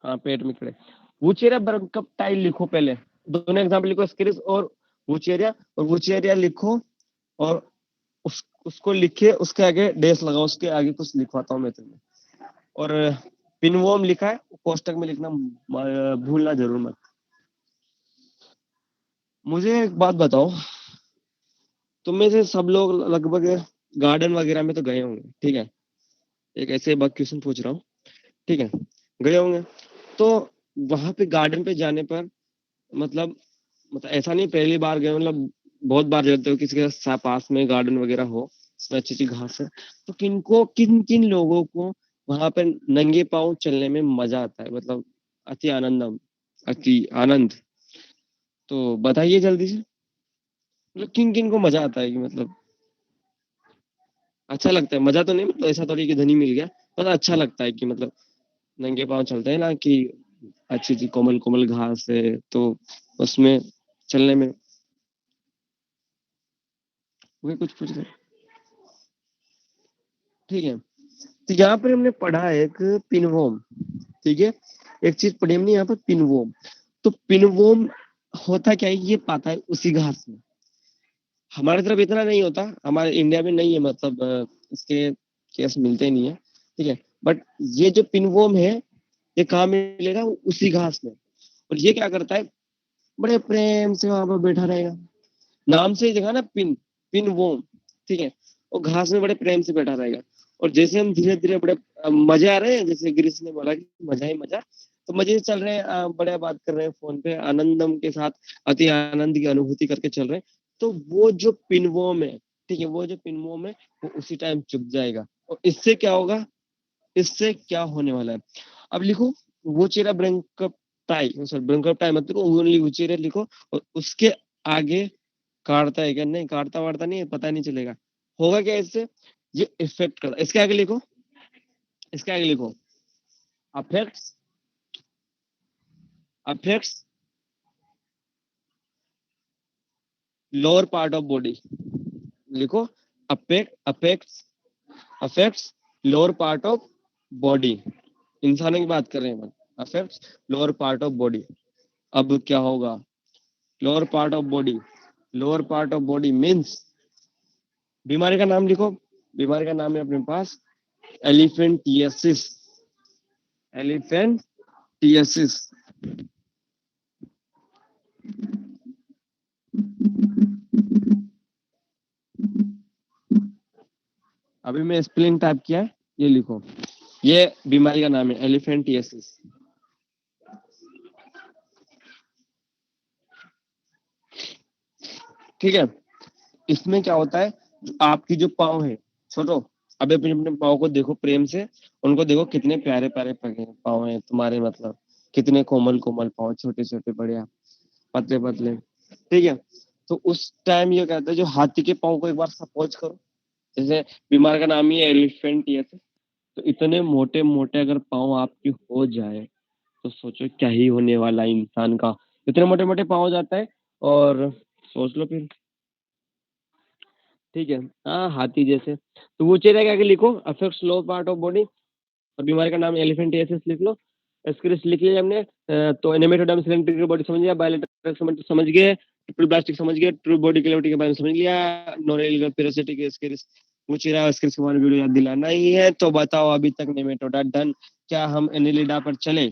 हाँ पेट में कीड़े, वुचेरिया बर्कप्टाइल लिखो पहले, दोनों एग्जाम्पल लिखो, एस्केरिस और वुचेरिया। और वुचेरिया लिखो और उसको लिखे, उसके आगे डैश लगाओ, उसके आगे कुछ लिखवाता हूँ मैं तुम्हें। और पिनवोम लिखा है कोष्टक में लिखना, भूलना जरूर मत। मुझे एक बात बताओ, तुम में से सब लोग लगभग गार्डन वगैरह में तो गए होंगे, ठीक है। एक ऐसे बग क्वेश्चन पूछ रहा हूँ, ठीक है, गए होंगे। तो वहां पे गार्डन पे जाने पर मतलब, ऐसा नहीं पहली बार गए, मतलब बहुत बार जाते हो किसी के पास में गार्डन वगैरह हो, इसमें अच्छी अच्छी घास है, तो किन किन लोगों को वहां पे नंगे पाँव चलने में मजा आता है, मतलब अति आनंदम, अति आनंद। तो बताइए जल्दी से, मतलब किन किन को मजा आता है कि मतलब अच्छा लगता है? मजा तो नहीं, मतलब ऐसा थोड़ी कि धनी मिल गया, पर अच्छा लगता है कि मतलब नंगे पाँव चलते हैं ना, कि अच्छी अच्छी कोमल कोमल घास है तो उसमें चलने में। वही कुछ पूछ रहे, ठीक है। तो यहाँ पर हमने पढ़ा है एक पिनवोम, ठीक है। एक चीज पढ़ी हमने यहाँ पर, पिनवोम। तो पिनवोम होता क्या है, ये पाता है उसी घास में। हमारे तरफ इतना नहीं होता, हमारे इंडिया में नहीं है, मतलब इसके केस मिलते नहीं है, ठीक है। बट ये जो पिनवोम है, ये कहाँ मिलेगा? उसी घास में। और ये क्या करता है, बड़े प्रेम से वहां पर बैठा रहेगा। नाम से ही देखा ना, पिन, पिन वो, ठीक है। वो घास में बड़े प्रेम से बैठा रहेगा। और जैसे हम धीरे धीरे बड़े मजे आ रहे हैं, जैसे गिरीश ने बोला कि मजा ही मजा, तो मजे से चल रहे हैं, बड़े बात कर रहे हैं फोन पे, आनंदम के साथ अति आनंद की अनुभूति करके चल रहे हैं। तो वो जो पिनवोम है, ठीक है, वो जो पिनवोम है, वो उसी टाइम चुप जाएगा। और इससे क्या होगा, इससे क्या होने वाला है, अब लिखो। वो चेहरा ब्रंकअप टाई, सॉरी ब्रंकअप टाई मत लिखो, ओनली वो चेहरा लिखो। और उसके आगे काटता है क्या, नहीं काटता वाटता नहीं है, पता नहीं चलेगा। होगा क्या इससे, ये इफेक्ट करता, इसके आगे लिखो, इसके आगे लिखो, affects, affects lower part of body. लिखो, affects, affects lower part of body. इंसानों की बात कर रहे हैं, affects lower part of body. अब क्या होगा, lower part of body, lower part of body means, बीमारी का नाम लिखो, बीमारी का नाम है अपने पास एलिफेंटियासिस, एलिफेंटियासिस। अभी मैं स्पेलिंग टाइप किया है, ये लिखो। ये बीमारी का नाम है एलिफेंटियासिस, ठीक है। इसमें क्या होता है, जो आपकी जो पाँव है, छोटो, अभी अपने अपने पाँव को देखो प्रेम से, उनको देखो कितने प्यारे प्यारे पगे पाँव हैं तुम्हारे, मतलब कितने कोमल कोमल पाँव, छोटे छोटे बढ़िया, पतले पतले, ठीक है। तो उस टाइम ये कहता है, जो हाथी के पाँव को एक बार सपोज करो, जैसे बीमार का नाम ही है एलिफेंटियासिस, तो इतने मोटे मोटे अगर पाँव आपकी हो जाए, तो सोचो क्या ही होने वाला है इंसान का। इतने मोटे मोटे पाँव हो जाता है, और सोच लो फिर, ठीक है। हाँ, हाथी जैसे। तो वो चेहरा के आगे लिखो, affects low part of body, और बीमारी का नाम एलिफेंटियासिस लिख लो। स्क्रिप्ट लिख लिया हमने। तो एनिमेटोडर्म सिलेंड्रिकल बॉडी समझ लिया, बायलेटरल समझ गए, ट्रिपल प्लास्टिक समझ गए, ट्रू बॉडी कैविटी के बारे में समझ लिया, नॉरेल पैरासिटिक स्क्रिप्ट, वो चेहरा स्क्रिप्ट के बारे में वीडियो याद दिलाना ही है। तो बताओ अभी तक नेमेटोडा डन, क्या हम एनिलिडा पर चले,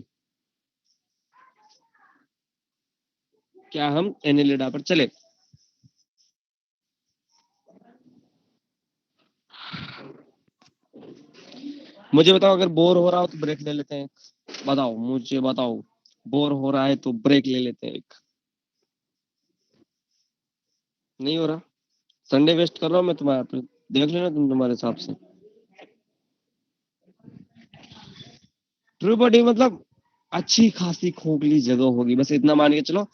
क्या हम एनिलिडा पर चले? मुझे बताओ, अगर बोर हो रहा हो तो ब्रेक ले लेते हैं। बताओ, मुझे बताओ, बोर हो रहा है तो ब्रेक ले लेते हैं एक। नहीं हो रहा, संडे वेस्ट कर रहा हूँ मैं तुम्हारा, तो देख लेना तुम तुम्हारे हिसाब से। ट्रू बॉडी मतलब अच्छी खासी खोखली जगह होगी, बस इतना मान के चलो।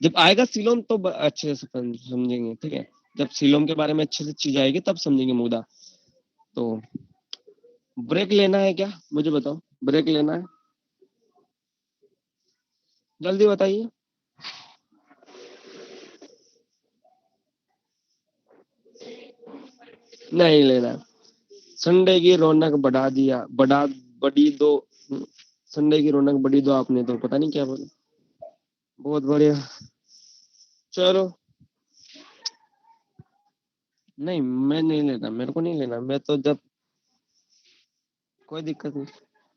जब आएगा सिलोम तो अच्छे से समझेंगे, ठीक है। जब सिलोम के बारे में अच्छे से चीज आएगी तब समझेंगे मुद्दा। तो ब्रेक लेना है क्या, मुझे बताओ, ब्रेक लेना है? जल्दी बताइए। नहीं लेना। संडे की रौनक बढ़ा दिया, बढ़ी दो। संडे की रौनक बढ़ी दो, आपने तो पता नहीं क्या बोला। बहुत बढ़िया, चलो। नहीं, मैं नहीं लेना, मेरे को नहीं लेना, मैं तो जब, कोई दिक्कत नहीं।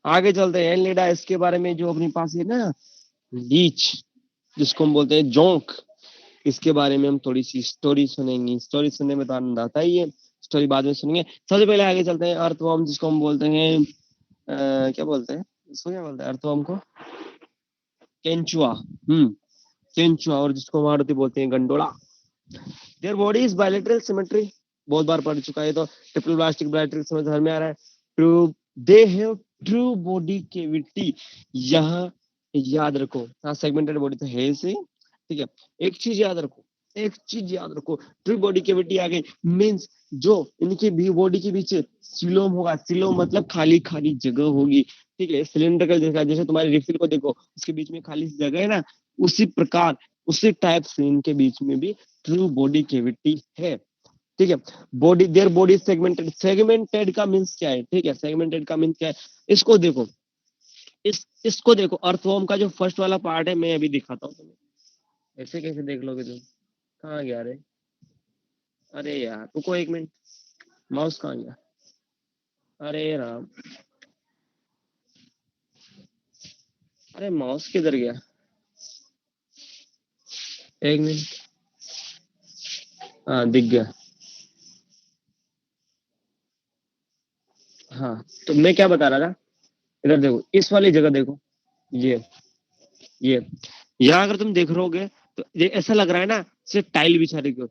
आगे चलते हैं, लीडा इसके बारे में जो अपने पास है ना, लीच, जिसको हम बोलते हैं जोंक, इसके बारे में हम थोड़ी सी स्टोरी सुनेंगे। स्टोरी सुनने में तो आनंद आता ही है, स्टोरी बाद में सुनेंगे। सबसे पहले आगे चलते हैं, अर्थवर्म जिसको हम बोलते हैं, क्या बोलते हैं इसको, क्या बोलते हैं अर्थवर्म को? केंचुआ। केंचुआ, और जिसको मारुति बोलते हैं gondola. Their body is bilateral symmetry, बहुत बार पढ़ चुका है तो। ट्रिपल प्लास्टिक बायलेटरल समझ घर में आ रहा है। True they have true body cavity. यहाँ याद रखो, हाँ सेगमेंटेड बॉडी तो है सही, ठीक है। एक चीज याद रखो, एक चीज याद रखो, ट्रू बॉडी कैविटी आ गई मीन्स जो इनके भी बॉडी के बीच सिलोम होगा, सिलोम मतलब खाली खाली जगह होगी, ठीक है। सिलेंडर जैसा, जैसे तुम्हारे रिफिल को देखो उसके बीच में खाली जगह है ना, उसी प्रकार उसी टाइप से इनके बीच में भी ट्रू बॉडी कैविटी है, ठीक है। Body, their body segmented, segmented का मीन्स क्या है, ठीक है, सेगमेंटेड का मीन्स क्या है, इसको देखो, इसको देखो, अर्थवर्म का जो फर्स्ट वाला पार्ट है मैं अभी दिखाता हूँ तुम्हें, ऐसे कैसे देख लोगे तुम, कहाँ गया रे, अरे यार रुको एक मिनट, माउस कहाँ गया, अरे राम, अरे माउस किधर गया, एक मिनट, हाँ दिख गया, हाँ। तो मैं क्या बता रहा था, इधर देखो, इस वाली जगह देखो, ये ये यहाँ अगर तुम देख रहोगे तो ये ऐसा लग रहा है ना सिर्फ टाइल बिछा रही हो,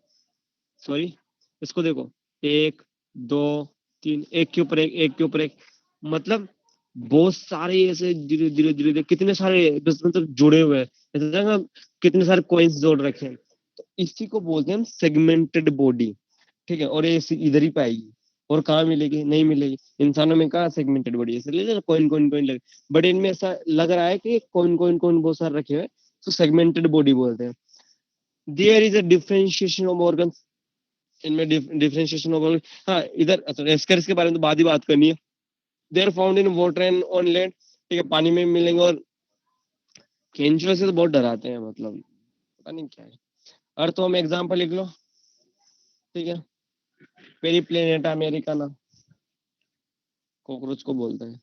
सॉरी, इसको देखो, एक, दो, तीन, एक के ऊपर एक, एक के ऊपर एक, मतलब बहुत सारे ऐसे धीरे धीरे धीरे धीरे कितने सारे बस मतलब जुड़े हुए हैं, ऐसा ना कितने सारे कॉइन्स जोड़ रखे हैं, तो इसी को बोलते हैं हम सेगमेंटेड बॉडी, ठीक है। और ये इधर ही पाएगी, और कहाँ मिलेगी, नहीं मिलेगी, इंसानों में कहाँ सेगमेंटेड बॉडी, ऐसे ले कॉइन कॉइन कॉइन लगे, बट इनमें ऐसा लग रहा है कि कॉइन कॉइन कॉइन बहुत सारे रखे हुए, तो सेगमेंटेड बॉडी बोलते हैं। There is a differentiation of organs, इनमें डिफरेंशिएशन ऑफ, हाँ इधर अच्छा एस्कर्स के बारे में तो बाद ही बात करनी है। They are found in water and on land, ठीक है, पानी में मिलेंगे, और केंचुआ से तो बहुत डराते हैं, मतलब पता नहीं क्या है। अर्थ हम एग्जांपल लिख लो, ठीक है, पेरीप्लेनेटा अमेरिकाना, कॉकरोच को बोलते हैं,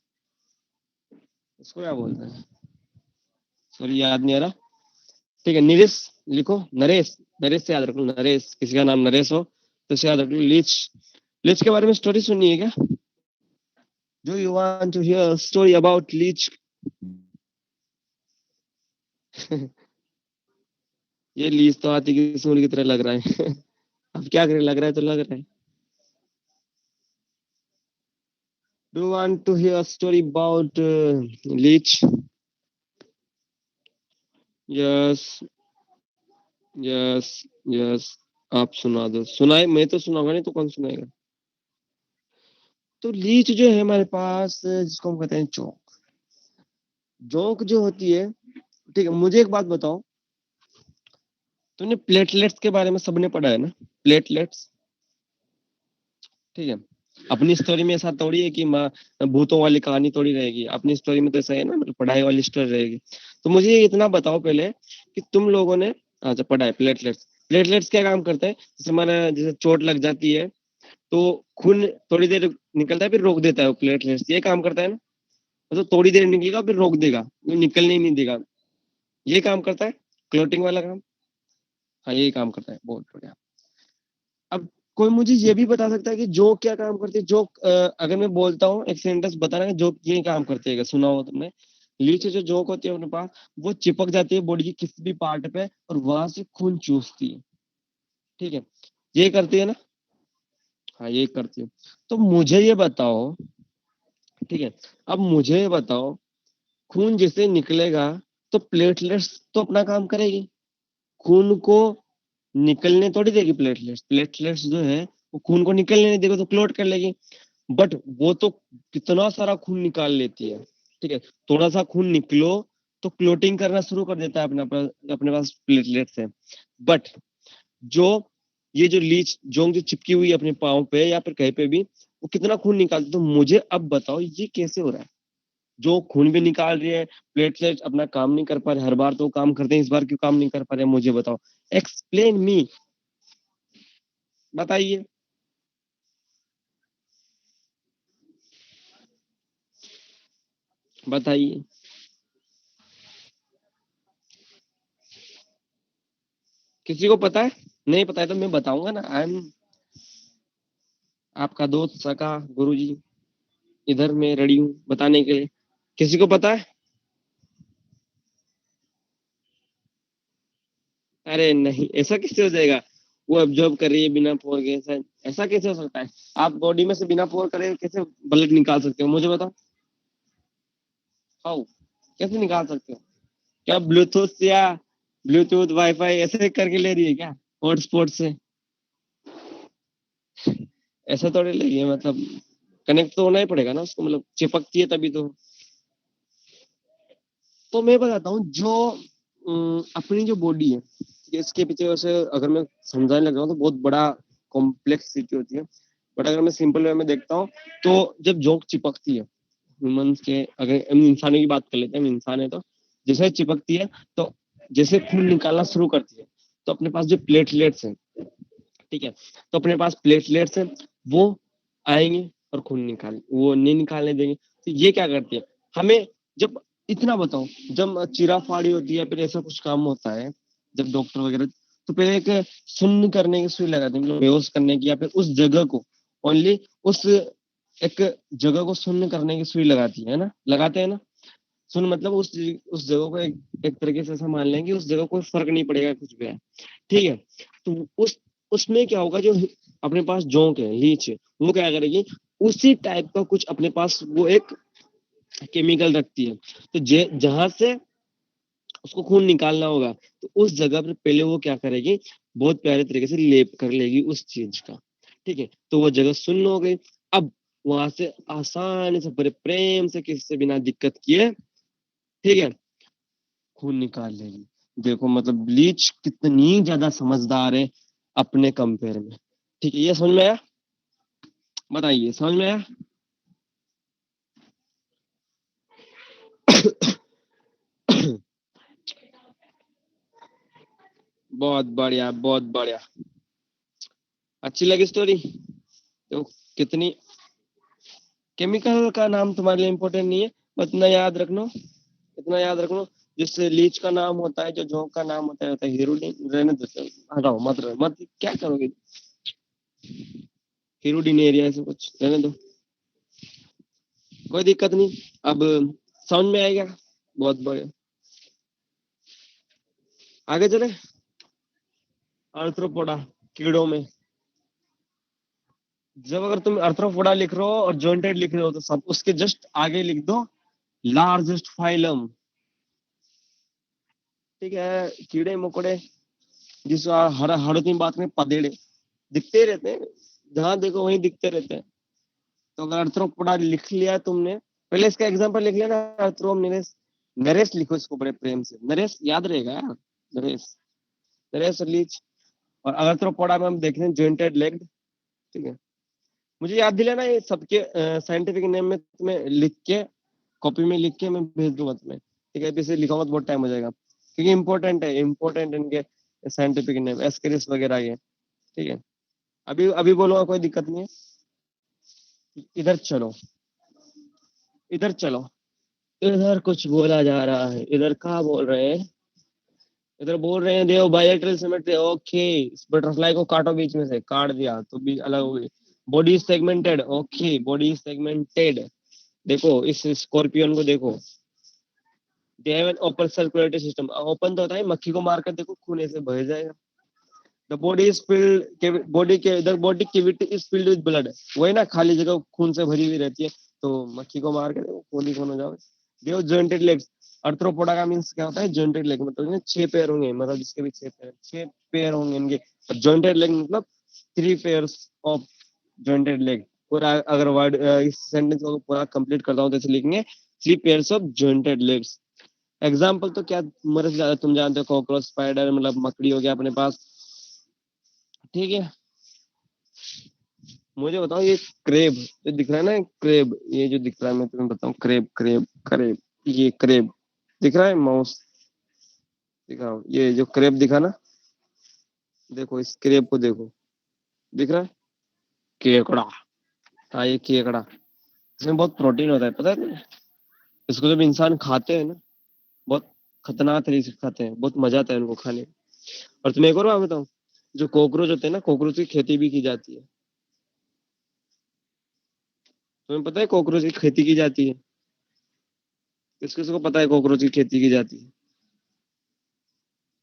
इसको क्या बोलते हैं, सॉरी याद नहीं आ रहा, ठीक है। निरेश लिखो, नरेश, नरेश से याद रखो, नरेश किसी का नाम नरेश हो तो से याद रखो। लीच, लीच के बारे में स्टोरी सुनी है क्या, do you want to hear story about leech. ये लीच तो हाथी की सूंड की तरह लग रहा है। अब क्या करें, लग रहा है तो लग रहा है। Do want to hear story about leech, yes yes yes, आप सुना दो, सुनाए, मैं तो सुनाऊंगा नहीं तो कौन सुनाएगा। तो लीच जो है हमारे पास, जिसको हम कहते हैं जोंक, जोंक जो होती है, ठीक है। मुझे एक बात बताओ, तुमने प्लेटलेट्स के बारे में सबने पढ़ा है ना, प्लेटलेट्स, ठीक है। अपनी स्टोरी में ऐसा थोड़ी है कि माँ भूतों वाली कहानी थोड़ी रहेगी, अपनी स्टोरी में तो ऐसा है ना, मतलब पढ़ाई वाली स्टोरी रहेगी। तो मुझे ये इतना बताओ पहले कि तुम लोगों ने, अच्छा पढ़ा है प्लेटलेट्स, प्लेटलेट्स क्या काम करता है, जैसे हमारा जैसे चोट लग जाती है तो खून थोड़ी देर निकलता है फिर रोक देता है, वो प्लेटलेट्स ये काम करता है ना, मतलब थोड़ी देर निकलेगा फिर रोक देगा, निकलने ही नहीं देगा, ये काम करता है क्लोटिंग वाला काम, हाँ यही काम करता है, बहुत बढ़िया। अब कोई मुझे ये भी बता सकता है कि जोक क्या काम करती है, जोक अगर मैं बोलता हूँ एक सेंटेंस बताना कि जोक ये काम करती है, सुना हो तुमने, नीचे जो जोक होती है अपने पास, वो चिपक जाती है बॉडी के किसी भी पार्ट पे और वहां से खून चूसती है, ठीक है, ये करती है ना, हाँ ये करती है। तो मुझे ये बताओ, ठीक है, अब मुझे ये बताओ, खून जैसे निकलेगा तो प्लेटलेट्स तो अपना काम करेगी, खून को निकलने थोड़ी देगी प्लेटलेट्स, प्लेटलेट्स जो है वो खून को निकलने नहीं देगा तो क्लोट कर लेगी, बट वो तो कितना सारा खून निकाल लेती है, ठीक है। थोड़ा सा खून निकलो तो क्लोटिंग करना शुरू कर देता है अपने पास प्लेटलेट्स है, बट जो ये जो लीच जोंग जो चिपकी हुई है अपने पाँव पे या फिर कहीं पे भी, वो कितना खून निकालती, तो मुझे अब बताओ ये कैसे हो रहा है, जो खून भी निकाल रही है, प्लेटलेट्स अपना काम नहीं कर पा रहे, हर बार तो काम करते हैं, इस बार क्यों काम नहीं कर पा रहे, मुझे बताओ, एक्सप्लेन मी, बताइए। बताइए, किसी को पता है, नहीं पता है तो मैं बताऊंगा ना, आई एम आपका दोस्त सका गुरुजी, इधर मैं रेडी हूँ बताने के लिए, किसी को पता है, अरे नहीं ऐसा कैसे हो जाएगा, वो ऑब्जर्व कर रही है बिना पोर के। ऐसा ऐसा कैसे हो सकता है? आप बॉडी में से बिना पोर करे कैसे ब्लड निकाल सकते हो, मुझे बताओ। हाउ? कैसे निकाल सकते हो? क्या ब्लूटूथ या ब्लूटूथ वाईफाई ऐसे करके ले रही है क्या हॉटस्पॉट से? ऐसा थोड़ी ले रही है, मतलब कनेक्ट तो होना ही पड़ेगा ना उसको, मतलब चिपकती है तभी तो मैं बताता हूँ जो अपनी जो बॉडी है, इसके पीछे वैसे अगर मैं समझाने लग जाऊँ तो बहुत बड़ा कॉम्प्लेक्सिटी होती है। बट अगर मैं सिंपल वे में देखता हूँ तो जब जोंक चिपकती है ह्यूमंस के, अगर हम इंसानों की बात कर लेते हैं, हम इंसान है तो जैसे चिपकती है तो जैसे खून निकालना शुरू करती है तो अपने पास जो प्लेटलेट्स हैं, ठीक है, तो अपने पास प्लेटलेट्स हैं, वो आएंगे और खून निकाल, वो नहीं निकालने देंगे। तो ये क्या करती है हमें, जब इतना बताओ, जब चीरा फाड़ी होती है फिर ऐसा कुछ काम होता है, जब डॉक्टर वगैरह, तो पहले एक सुन्न करने की सुई लगाते हैं, मतलब बेहोश करने की, या फिर उस जगह को ओनली उस एक जगह को सुन्न करने की सुई लगाती है ना, लगाते हैं ना। सुन मतलब उस जगह को एक तरीके से ऐसा मान लें कि उस जगह कोई फर्क नहीं पड़ेगा कुछ भी है, ठीक है। तो उसमें क्या होगा, जो अपने पास जोंक है, लीच है, वो क्या करेगी, उसी टाइप का कुछ अपने पास वो एक केमिकल रखती है। तो जहां से उसको खून निकालना होगा तो उस जगह पर पहले वो क्या करेगी, बहुत प्यारे तरीके से लेप कर लेगी उस चीज का, ठीक है। तो वो जगह सुन्न हो गई। अब वहां से आसानी से बड़े प्रेम से किसी से बिना दिक्कत किए, ठीक है, खून निकाल लेगी। देखो मतलब ब्लीच कितनी ज्यादा समझदार है अपने कंपेयर में, ठीक है। ये समझ में आया? बताइए, समझ में आया? बहुत बढ़िया, बहुत बढ़िया। अच्छी लगी स्टोरी? तो कितनी, केमिकल का नाम तुम्हारे लिए इम्पोर्टेंट नहीं है, बस इतना याद रखना, इतना याद रखना, जिस लीच का नाम होता है, जो जोंक का नाम होता है हीरोडिन। रहने दो, हटाओ, मत क्या करोगे, हीरोडिन एरिया ऐसे कुछ रहने दो, कोई दिक्कत नहीं। अब समझ में आएगा? बहुत बढ़िया। आगे चले। आर्थ्रोपोडा, कीड़ों में, जब अगर तुम आर्थ्रोपोडा लिख रहे हो और जॉइंटेड लिख रहे हो तो सब उसके जस्ट आगे लिख दो लार्जेस्ट फाइलम, ठीक है। कीड़े मकोड़े, जिस हर हर दिन बात में पदेड़े दिखते ही रहते हैं, जहां देखो वहीं दिखते रहते हैं। तो अगर आर्थ्रोपोडा लिख लिया तुमने, पहले इसका एग्जांपल लिख लिया ना, आर्थ्रो नरेस, नरेस लिखो इसको बड़े प्रेम से, नरेस याद रहेगा यार, नरेस, नरेस लीच। और आर्थ्रोपोडा में हम देख रहे हैं जॉइंटेड लेग, ठीक है। मुझे याद दिलाना ये सबके साइंटिफिक नेम में तुम्हें लिख के, कॉपी में लिख के मैं भेज दूंगा तुम्हें, ठीक है। पीछे लिखाऊंगा तो बहुत टाइम हो जाएगा, क्योंकि इंपॉर्टेंट है, इंपॉर्टेंट इनके साइंटिफिक नेम, एस्केरिस वगैरह ये, ठीक है। अभी अभी बोलूंगा, कोई दिक्कत नहीं है। इधर चलो, इधर चलो, इधर कुछ बोला जा रहा है, इधर क्या बोल रहे हैं, इधर बोल रहे हैं देव बायोलेटरल सिमेट्री, ओके। इस बटरफ्लाई को काटो, बीच में से काट दिया तो भी अलग हो गई। Body segmented, okay, body segmented. देखो इस स्कॉर्पियन को देखो, they have an open circulatory system, open तो होता है, मक्खी को मारकर देखो खून ऐसे बह जाएगा। The body is filled, body के the body cavity is filled with blood, वही ना, खाली जगह खून से भरी हुई रहती है, तो मक्खी को मार के देखो खून ही खून हो जाओगे। देखो जॉइंटेड लेग्स, अर्थ्रोपोडा का मीन्स क्या होता है, जॉइंटेड लेग, मतलब इनके 6 पैर होंगे, मतलब जिसके भी 6 पैर, 6 पैर होंगे इनके। जॉइंटेड लेग मतलब 3 पेयर्स ऑफ जॉइंटेड लेग। पूरा अगर वर्ड इस सेंटेंस को पूरा कंप्लीट करता हूँ तो ऐसे लिखेंगे, 3 pairs of jointed legs. Example तो क्या मर ज्यादा तुम जानते हो, कॉकरोच, स्पाइडर, मतलब मकड़ी हो गया अपने पास, ठीक है। मुझे बताओ ये क्रेब जो दिख रहा है ना, क्रेब, ये जो दिख रहा है मैं तुम्हें बताऊं, क्रेब क्रेब क्रेब, ये क्रेब दिख रहा है, माउस दिखाओ, ये जो क्रेब दिखा ना, देखो इस क्रेब को देखो, दिख रहा है, केकड़ा। हाँ ये केकड़ा, इसमें बहुत प्रोटीन होता है, पता है तुम्हें? इसको जब इंसान खाते हैं ना, बहुत खतरनाक तरीके से खाते हैं, बहुत मजा आता है उनको खाने में। और तुम्हें एक और बात बताऊं, जो कॉकरोच होते हैं ना, कॉकरोच की खेती भी की जाती है। तुम्हें पता है कॉकरोच की खेती की जाती है? किस किस को पता है कॉकरोच की खेती की जाती है?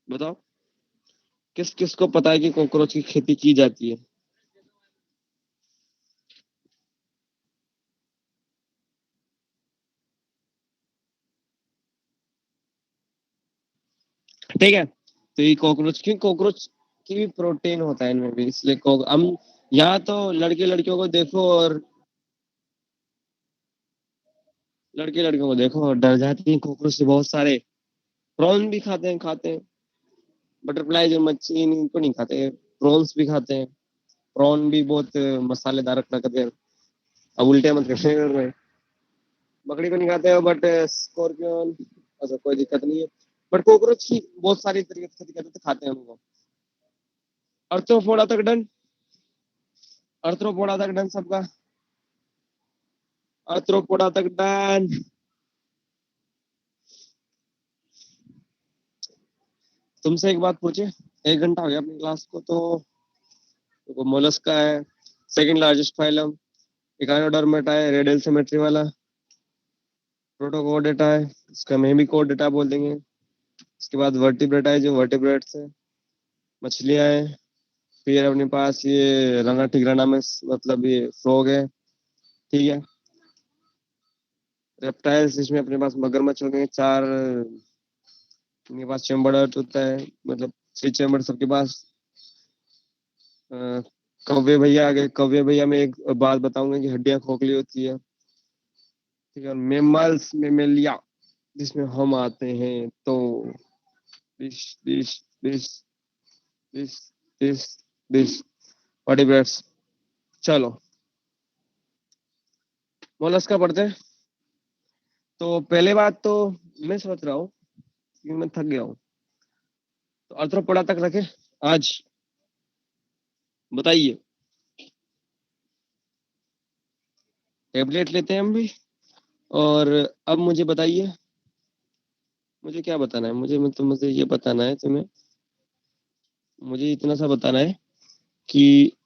बताओ। किस किस को पता है कि कॉकरोच की खेती की जाती है? ठीक है, तो ये कॉकरोच की भी प्रोटीन होता है इनमें भी, इसलिए हम यहाँ तो लड़के लड़कियों को देखो और लड़के लड़कियों को देखो और डर जाती हैं कॉकरोच से बहुत सारे। प्रॉन भी खाते हैं। बटरफ्लाई जो मच्छी इनको नहीं खाते, प्रॉन्स भी खाते हैं। प्रॉन भी बहुत मसालेदार लगते हैं। अब उल्टे मत करने, मकड़ी को नहीं खाते हो बट स्कॉर्पियन, अच्छा कोई दिक्कत नहीं है। बट कॉकरोच की बहुत सारी तरीके से दिक्कत है, तो खाते हैं उनको। अर्थोपोडा तक डन। अर्थ्रोपोडा तक डन सबका। अर्थ्रोपोडा तक डन। तुमसे एक बात पूछे, 1 घंटा हो गया अपनी क्लास को, तो मोलस्का है, सेकंड लार्जेस्ट फाइलम। इकानोडर्मेटा है, रेडियल सिमेट्री वाला। प्रोटोकोडेटा है, इसका में भी कोडेटा बोल देंगे। इसके बाद वर्टिब्रेटा है, जो वर्टिब्रेट्स है। मछलियां हैं। फिर अपने पास ये रंगा टिग्राना में, मतलब ये फ्रॉग है। ठीक है। रेप्टाइल्स, इसमें अपने पास मगरमच्छ हो गए 4। इनके पास चैम्बर्ड अर्थ होता है, मतलब 3 चैम्बर सबके पास। अ, कौवे भैया आ गए। कौवे भैया में एक बात बताऊंगा कि हड्डियां खोखली होती है। ठीक है। मेमल्स, मेमेलिया, जिसमें हम आते हैं, तो this this this this this this vertebrates. चलो, मोलस्का पढ़ते हैं। तो पहले बात तो मैं सोच रहा हूँ कि मैं थक गया हूँ, तो अर्थोपोडा तक रखे आज। बताइए। टेबलेट लेते हैं हम भी। और अब मुझे बताइए, मुझे क्या बताना है? मुझे ये बताना है तुम्हें, मुझे इतना सा बताना है कि